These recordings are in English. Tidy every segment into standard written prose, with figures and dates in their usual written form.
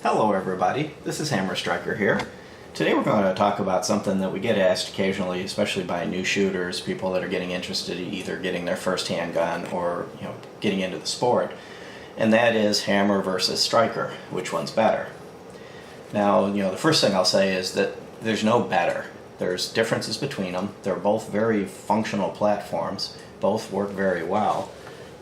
Hello everybody, this is Hammer Striker here. Today we're going to talk about something that we get asked occasionally, especially by new shooters, people that are getting interested in either getting their first handgun or getting into the sport, and that is hammer versus striker. Which one's better? Now, the first thing I'll say is that there's no better. There's differences between them. They're both very functional platforms, both work very well,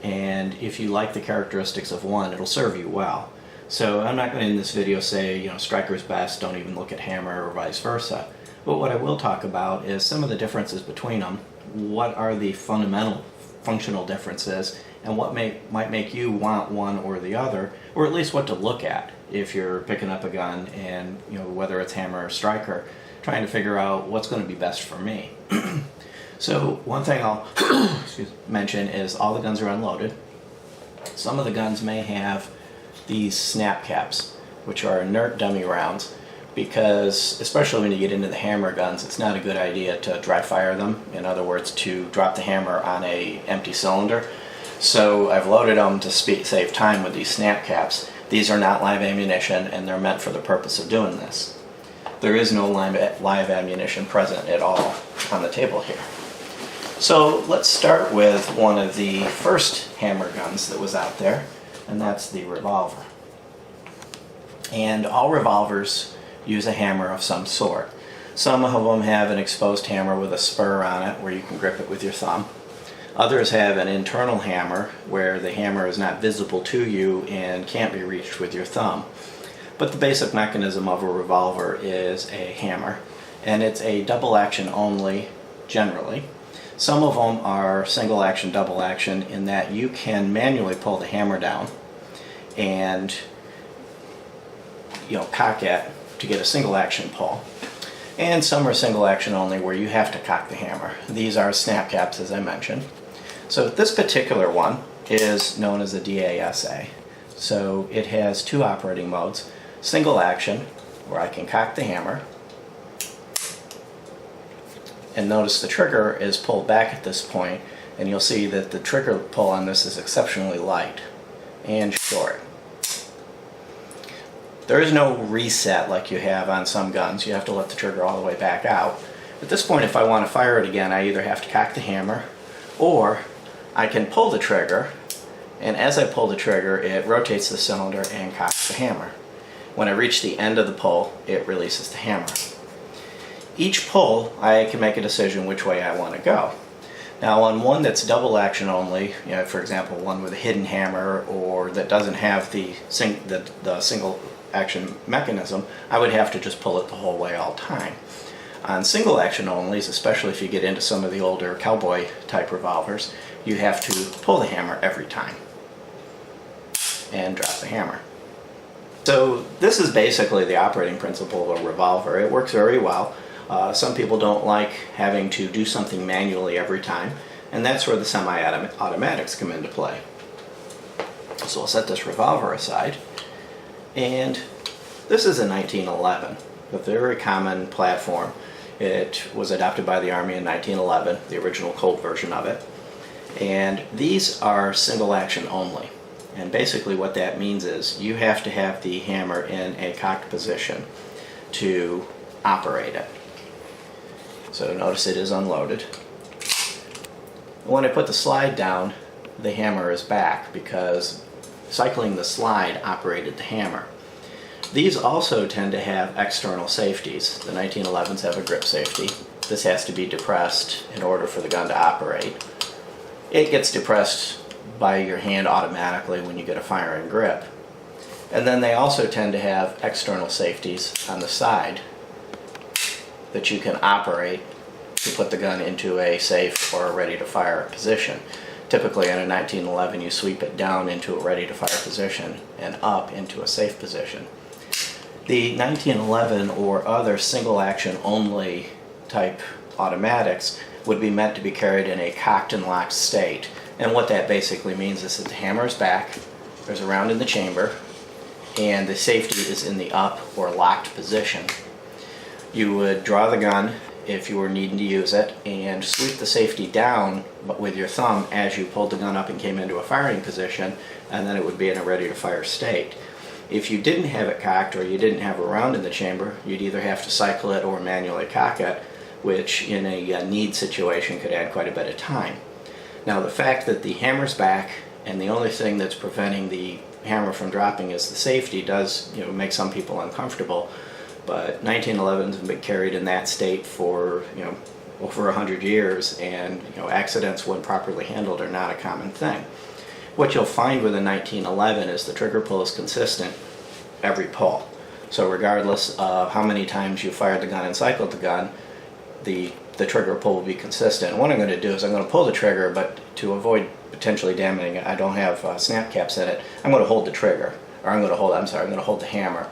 and if you like the characteristics of one, it'll serve you well. So I'm not going to in this video say, striker's best, don't even look at hammer or vice versa. But what I will talk about is some of the differences between them, what are the fundamental functional differences, and what might make you want one or the other, or at least what to look at if you're picking up a gun and, whether it's hammer or striker, trying to figure out what's going to be best for me. So one thing I'll mention is all the guns are unloaded. Some of the guns may have these snap caps, which are inert dummy rounds, because especially when you get into the hammer guns, it's not a good idea to dry fire them. In other words, to drop the hammer on a empty cylinder. So I've loaded them to save time with these snap caps. These are not live ammunition, and they're meant for the purpose of doing this. There is no live ammunition present at all on the table here. So let's start with one of the first hammer guns that was out there, and that's the revolver. And all revolvers use a hammer of some sort. Some of them have an exposed hammer with a spur on it where you can grip it with your thumb. Others have an internal hammer where the hammer is not visible to you and can't be reached with your thumb. But the basic mechanism of a revolver is a hammer, and it's a double action only generally. Some of them are single action, double action, in that you can manually pull the hammer down and cock it to get a single action pull. And some are single action only where you have to cock the hammer. These are snap caps, as I mentioned. So this particular one is known as a DASA. So it has two operating modes. Single action, where I can cock the hammer, and notice the trigger is pulled back at this point, and you'll see that the trigger pull on this is exceptionally light and short. There is no reset like you have on some guns. You have to let the trigger all the way back out. At this point, if I want to fire it again, I either have to cock the hammer, or I can pull the trigger, and as I pull the trigger, it rotates the cylinder and cocks the hammer. When I reach the end of the pull, it releases the hammer. Each pull, I can make a decision which way I want to go. Now on one that's double action only, for example one with a hidden hammer or that doesn't have the single action mechanism, I would have to just pull it the whole way all the time. On single action onlys, especially if you get into some of the older cowboy type revolvers, you have to pull the hammer every time and drop the hammer. So this is basically the operating principle of a revolver. It works very well. Some people don't like having to do something manually every time, and that's where the semi-automatics come into play. So I'll set this revolver aside, and this is a 1911, a very common platform. It was adopted by the Army in 1911, the original Colt version of it, and these are single action only. And basically what that means is you have to have the hammer in a cocked position to operate it. So notice it is unloaded. When I put the slide down, the hammer is back because cycling the slide operated the hammer. These also tend to have external safeties. The 1911s have a grip safety. This has to be depressed in order for the gun to operate. It gets depressed by your hand automatically when you get a firing grip. And then they also tend to have external safeties on the side that you can operate to put the gun into a safe or a ready to fire position. Typically in a 1911 you sweep it down into a ready to fire position and up into a safe position. The 1911 or other single action only type automatics would be meant to be carried in a cocked and locked state. And what that basically means is that the hammer is back, there's a round in the chamber, and the safety is in the up or locked position. You would draw the gun if you were needing to use it and sweep the safety down with your thumb as you pulled the gun up and came into a firing position, and then it would be in a ready to fire state. If you didn't have it cocked or you didn't have a round in the chamber, you'd either have to cycle it or manually cock it, which in a need situation could add quite a bit of time. Now the fact that the hammer's back and the only thing that's preventing the hammer from dropping is the safety does make some people uncomfortable, but 1911s have been carried in that state for over 100 years, and accidents when properly handled are not a common thing. What you'll find with a 1911 is the trigger pull is consistent every pull. So regardless of how many times you fired the gun and cycled the gun, the trigger pull will be consistent. And what I'm going to do is I'm going to pull the trigger, but to avoid potentially damaging it, I don't have snap caps in it. I'm going to hold the trigger, or I'm going to hold the hammer.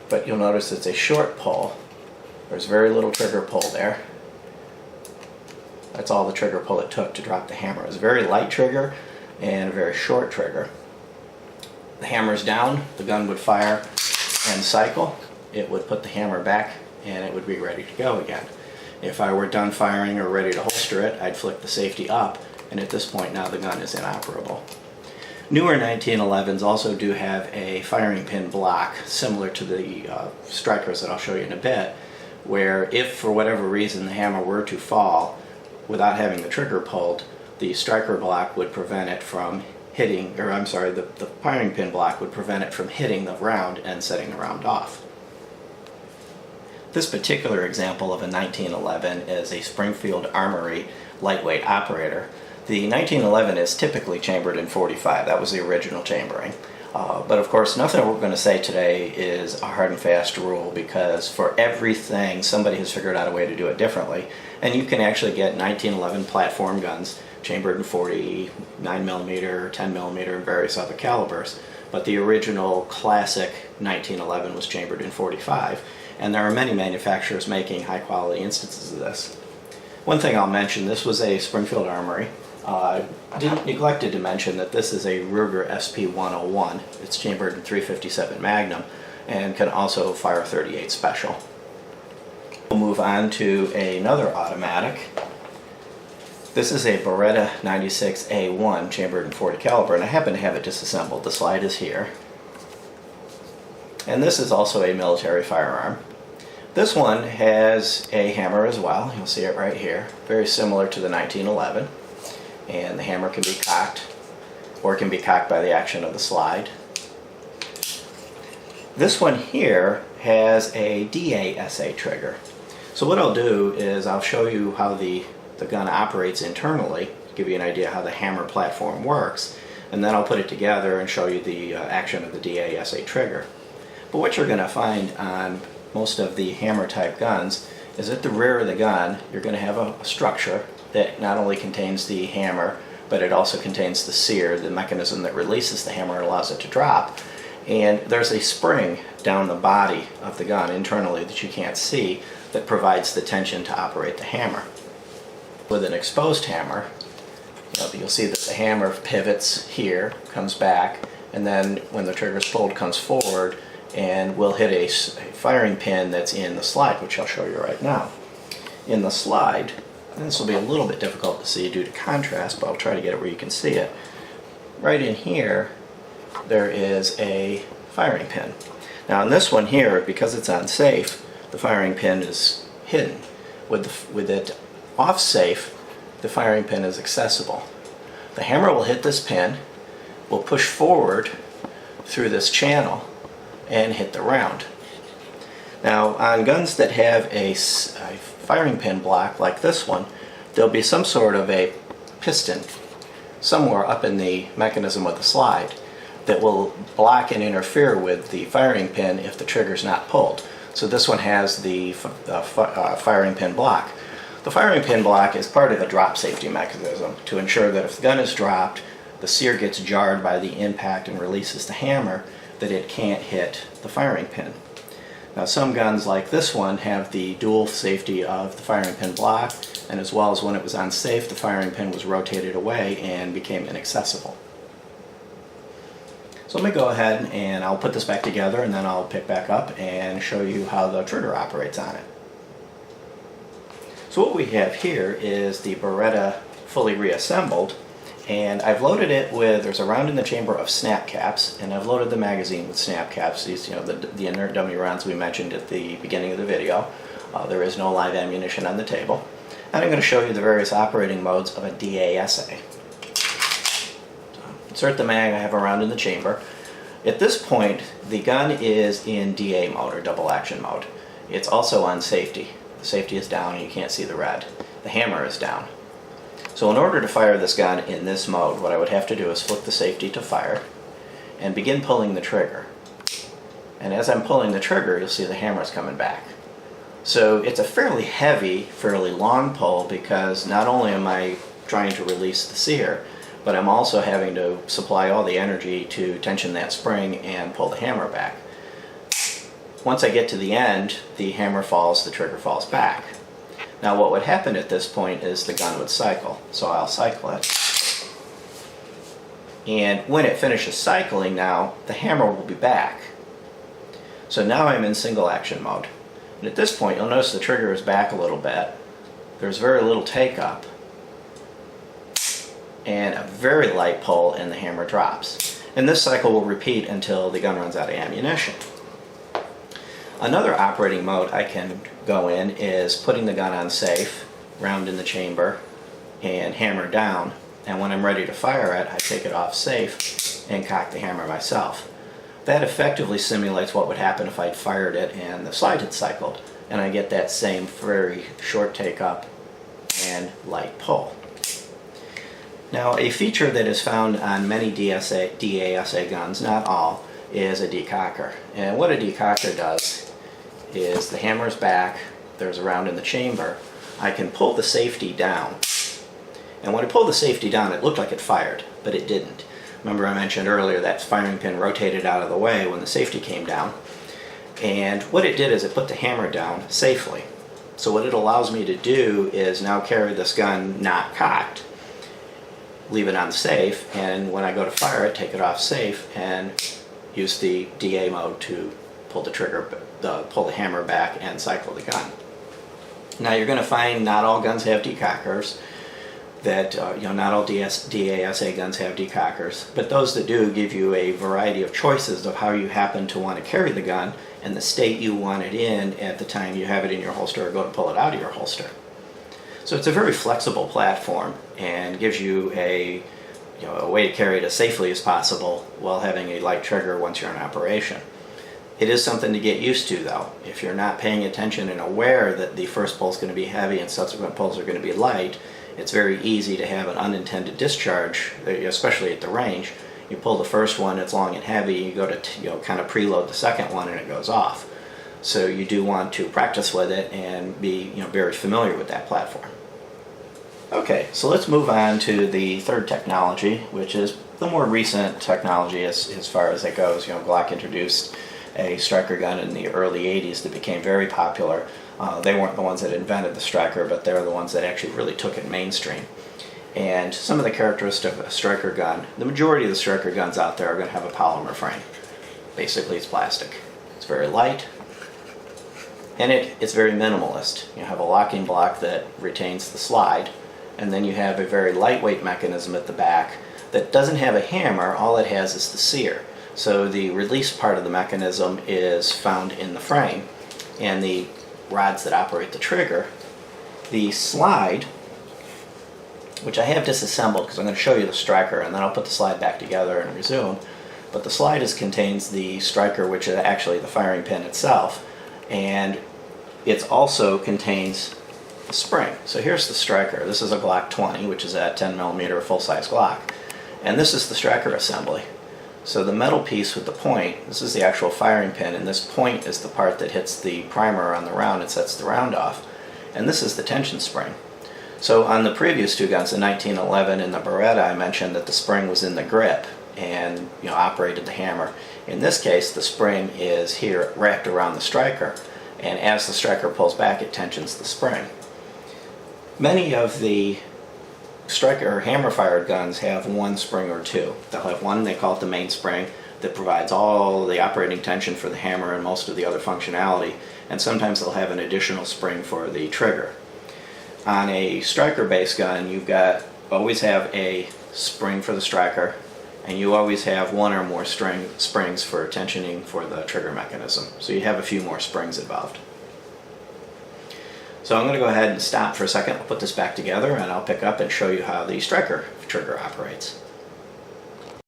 But you'll notice it's a short pull. There's very little trigger pull there. That's all the trigger pull it took to drop the hammer. It's a very light trigger and a very short trigger. The hammer's down, the gun would fire and cycle. It would put the hammer back and it would be ready to go again. If I were done firing or ready to holster it, I'd flick the safety up, and at this point now the gun is inoperable. Newer 1911s also do have a firing pin block similar to the strikers that I'll show you in a bit, where if for whatever reason the hammer were to fall without having the trigger pulled, the striker block would prevent it from hitting, or I'm sorry, the firing pin block would prevent it from hitting the round and setting the round off. This particular example of a 1911 is a Springfield Armory lightweight operator. The 1911 is typically chambered in 45. That was the original chambering. But of course, nothing we're going to say today is a hard and fast rule, because for everything somebody has figured out a way to do it differently. And you can actually get 1911 platform guns chambered in 40, 9mm, 10mm, and various other calibers. But the original classic 1911 was chambered in 45. And there are many manufacturers making high quality instances of this. One thing I'll mention, this was a Springfield Armory. Neglected to mention that this is a Ruger SP-101. It's chambered in .357 Magnum and can also fire 38 Special. We'll move on to another automatic. This is a Beretta 96A1 chambered in .40 caliber, and I happen to have it disassembled. The slide is here. And this is also a military firearm. This one has a hammer as well. You'll see it right here. Very similar to the 1911. And the hammer can be cocked, or it can be cocked by the action of the slide. This one here has a DASA trigger. So what I'll do is I'll show you how the gun operates internally, give you an idea how the hammer platform works, and then I'll put it together and show you the action of the DASA trigger. But what you're going to find on most of the hammer type guns is at the rear of the gun you're going to have a structure that not only contains the hammer, but it also contains the sear, the mechanism that releases the hammer and allows it to drop. And there's a spring down the body of the gun internally that you can't see that provides the tension to operate the hammer. With an exposed hammer, you'll see that the hammer pivots here, comes back, and then when the trigger is pulled comes forward and will hit a firing pin that's in the slide, which I'll show you right now. In the slide, and this will be a little bit difficult to see due to contrast, but I'll try to get it where you can see it. Right in here, there is a firing pin. Now in this one here, because it's unsafe, the firing pin is hidden. With it off safe, the firing pin is accessible. The hammer will hit this pin, will push forward through this channel, and hit the round. Now on guns that have a firing pin block like this one, there'll be some sort of a piston somewhere up in the mechanism of the slide that will block and interfere with the firing pin if the trigger's not pulled. So this one has the firing pin block. The firing pin block is part of a drop safety mechanism to ensure that if the gun is dropped, the sear gets jarred by the impact and releases the hammer, that it can't hit the firing pin. Now some guns like this one have the dual safety of the firing pin block, and as well as when it was unsafe, the firing pin was rotated away and became inaccessible. So let me go ahead and I'll put this back together, and then I'll pick back up and show you how the trigger operates on it. So what we have here is the Beretta fully reassembled, And I've loaded it with, there's a round in the chamber of snap caps, and I've loaded the magazine with snap caps. These, the inert dummy rounds we mentioned at the beginning of the video. There is no live ammunition on the table. And I'm going to show you the various operating modes of a DASA. Insert the mag, I have a round in the chamber. At this point, the gun is in DA mode, or double action mode. It's also on safety. The safety is down and you can't see the red. The hammer is down. So in order to fire this gun in this mode, what I would have to do is flip the safety to fire and begin pulling the trigger. And as I'm pulling the trigger, you'll see the hammer's coming back. So it's a fairly heavy, fairly long pull, because not only am I trying to release the sear, but I'm also having to supply all the energy to tension that spring and pull the hammer back. Once I get to the end, the hammer falls, the trigger falls back. Now what would happen at this point is the gun would cycle. So I'll cycle it. And when it finishes cycling now, the hammer will be back. So now I'm in single action mode. And at this point, you'll notice the trigger is back a little bit. There's very little take up. And a very light pull and the hammer drops. And this cycle will repeat until the gun runs out of ammunition. Another operating mode I can go in is putting the gun on safe, round in the chamber, and hammer down. And when I'm ready to fire it, I take it off safe and cock the hammer myself. That effectively simulates what would happen if I'd fired it and the slide had cycled. And I get that same very short take up and light pull. Now, a feature that is found on many DASA guns, not all, is a decocker. And what a decocker does is the hammer's back, there's a round in the chamber, I can pull the safety down. And when I pulled the safety down, it looked like it fired, but it didn't. Remember I mentioned earlier that firing pin rotated out of the way when the safety came down. And what it did is it put the hammer down safely. So what it allows me to do is now carry this gun not cocked, leave it on safe, and when I go to fire it, take it off safe and use the DA mode to pull the trigger, pull the hammer back and cycle the gun. Now you're going to find not all guns have decockers, that not all DASA guns have decockers, but those that do give you a variety of choices of how you happen to want to carry the gun and the state you want it in at the time you have it in your holster or go to pull it out of your holster. So it's a very flexible platform and gives you a way to carry it as safely as possible while having a light trigger once you're in operation. It is something to get used to, though. If you're not paying attention and aware that the first pull is going to be heavy and subsequent pulls are going to be light, it's very easy to have an unintended discharge, especially at the range. You pull the first one, it's long and heavy, you go to kind of preload the second one and it goes off. So you do want to practice with it and be very familiar with that platform. Okay, so let's move on to the third technology, which is the more recent technology as far as it goes. Glock introduced a striker gun in the early 80s that became very popular. They weren't the ones that invented the striker, but they're the ones that actually really took it mainstream. And some of the characteristics of a striker gun, the majority of the striker guns out there are going to have a polymer frame. Basically it's plastic. It's very light, and it's very minimalist. You have a locking block that retains the slide, and then you have a very lightweight mechanism at the back that doesn't have a hammer, all it has is the sear. So the release part of the mechanism is found in the frame, and the rods that operate the trigger. The slide, which I have disassembled because I'm going to show you the striker and then I'll put the slide back together and resume, but the slide contains the striker, which is actually the firing pin itself, and it also contains the spring. So here's the striker. This is a Glock 20, which is a 10mm full-size Glock, and this is the striker assembly. So the metal piece with the point, this is the actual firing pin, and this point is the part that hits the primer on the round and sets the round off, and this is the tension spring. So on the previous two guns, the 1911 and the Beretta, I mentioned that the spring was in the grip and operated the hammer. In this case, the spring is here wrapped around the striker, and as the striker pulls back, it tensions the spring. Many of the striker or hammer fired guns have one spring or two. They'll have one, they call it the main spring, that provides all the operating tension for the hammer and most of the other functionality, and sometimes they'll have an additional spring for the trigger. On a striker based gun, you've got always have a spring for the striker, and you always have one or more springs for tensioning for the trigger mechanism. So you have a few more springs involved. So I'm going to go ahead and stop for a second. I'll put this back together and I'll pick up and show you how the striker trigger operates.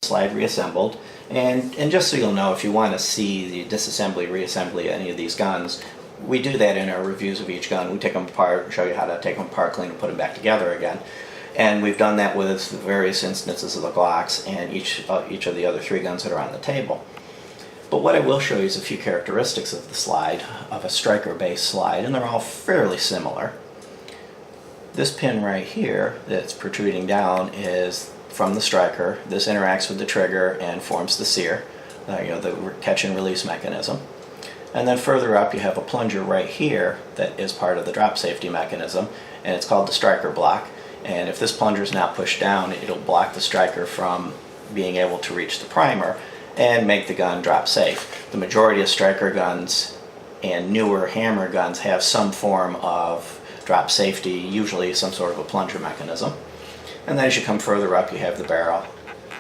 Slide reassembled, and just so you'll know, if you want to see the disassembly, reassembly any of these guns, we do that in our reviews of each gun. We take them apart, show you how to take them apart, clean and put them back together again. And we've done that with various instances of the Glocks and each of the other 3 guns that are on the table. But what I will show you is a few characteristics of the slide, of a striker-based slide, and they're all fairly similar. This pin right here that's protruding down is from the striker. This interacts with the trigger and forms the sear, the catch and release mechanism. And then further up you have a plunger right here that is part of the drop safety mechanism, and it's called the striker block. And if this plunger is not pushed down, it'll block the striker from being able to reach the primer and make the gun drop safe. The majority of striker guns and newer hammer guns have some form of drop safety, usually some sort of a plunger mechanism. And then as you come further up, you have the barrel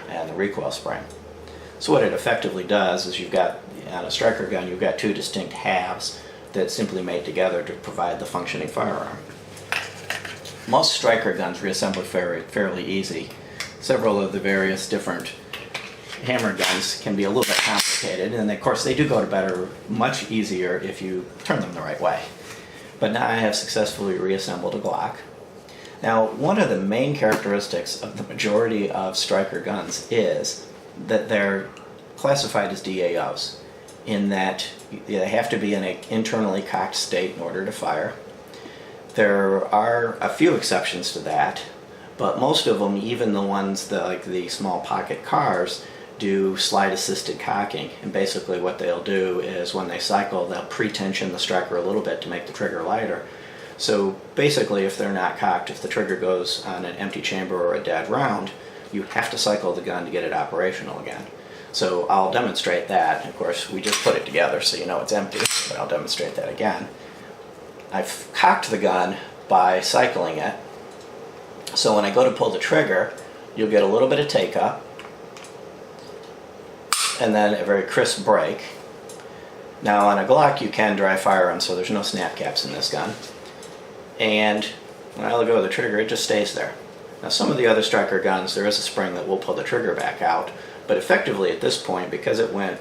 and the recoil spring. So what it effectively does is you've got, on a striker gun, you've got 2 distinct halves that simply made together to provide the functioning firearm. Most striker guns reassemble fairly easy. Several of the various different hammer guns can be a little bit complicated, and of course they do go to better much easier if you turn them the right way. But now I have successfully reassembled a Glock. Now, one of the main characteristics of the majority of striker guns is that they're classified as DAOs, in that they have to be in an internally cocked state in order to fire. There are a few exceptions to that, but most of them, even the ones that, like the small pocket cars, do slide assisted cocking. And basically what they'll do is when they cycle, they'll pre-tension the striker a little bit to make the trigger lighter. So basically, if they're not cocked, if the trigger goes on an empty chamber or a dead round, you have to cycle the gun to get it operational again. So I'll demonstrate that. Of course, we just put it together so you know it's empty, but I'll demonstrate that again. I've cocked the gun by cycling it. So when I go to pull the trigger, you'll get a little bit of take up, and then a very crisp break. Now on a Glock you can dry fire them, so there's no snap caps in this gun. And when I let go of the trigger, it just stays there. Now some of the other striker guns, there is a spring that will pull the trigger back out, but effectively at this point, because it went,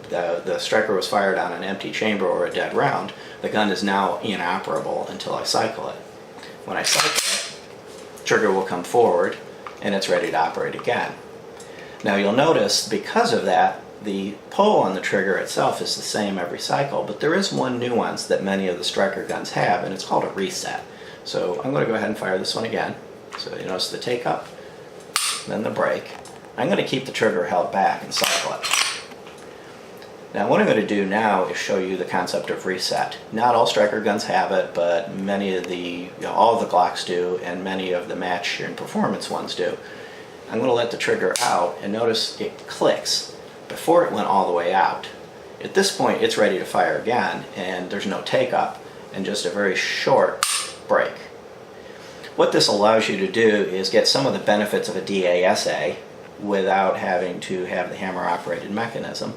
the striker was fired on an empty chamber or a dead round, the gun is now inoperable until I cycle it. When I cycle it, the trigger will come forward and it's ready to operate again. Now you'll notice, because of that, the pull on the trigger itself is the same every cycle, but there is one nuance that many of the striker guns have, and it's called a reset. So I'm going to go ahead and fire this one again. So you notice the take up, then the break. I'm going to keep the trigger held back and cycle it. Now what I'm going to do now is show you the concept of reset. Not all striker guns have it, but many of the, all of the Glocks do, and many of the match and performance ones do. I'm going to let the trigger out, and notice it clicks before it went all the way out. At this point it's ready to fire again, and there's no take up and just a very short break. What this allows you to do is get some of the benefits of a DASA without having to have the hammer operated mechanism.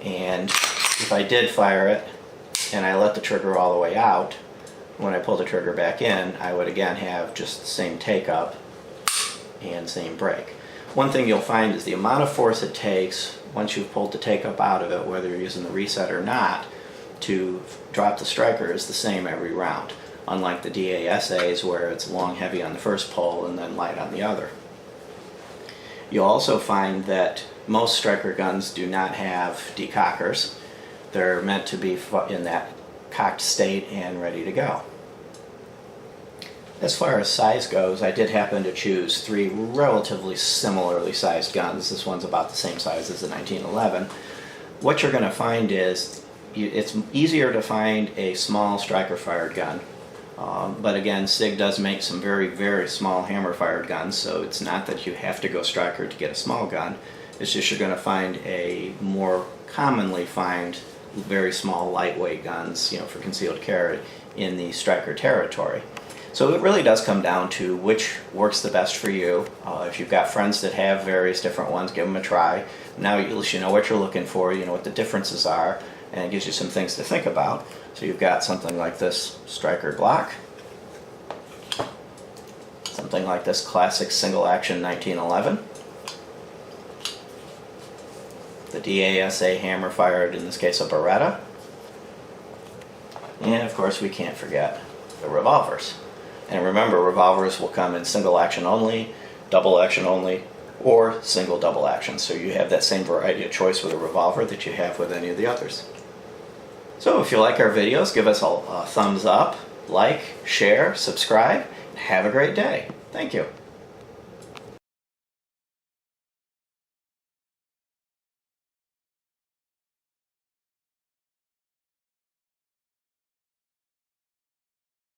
And if I did fire it and I let the trigger all the way out, when I pull the trigger back in, I would again have just the same take up and same break. One thing you'll find is the amount of force it takes once you've pulled the take up out of it, whether you're using the reset or not, to drop the striker is the same every round, unlike the DASAs where it's long heavy on the first pull and then light on the other. You'll also find that most striker guns do not have decockers. They're meant to be in that cocked state and ready to go. As far as size goes, I did happen to choose 3 relatively similarly sized guns. This one's about the same size as the 1911. What you're going to find is it's easier to find a small striker fired gun. But again, SIG does make some very, very small hammer fired guns, so it's not that you have to go striker to get a small gun. It's just you're going to find a more commonly find very small lightweight guns, for concealed carry in the striker territory. So it really does come down to which works the best for you. If you've got friends that have various different ones, give them a try. Now at least you know what you're looking for, you know what the differences are, and it gives you some things to think about. So you've got something like this Striker Glock, something like this classic single action 1911, the DASA hammer fired, in this case a Beretta, and of course we can't forget the revolvers. And remember, revolvers will come in single action only, double action only, or single double action. So you have that same variety of choice with a revolver that you have with any of the others. So if you like our videos, give us a thumbs up, like, share, subscribe, and have a great day. Thank you.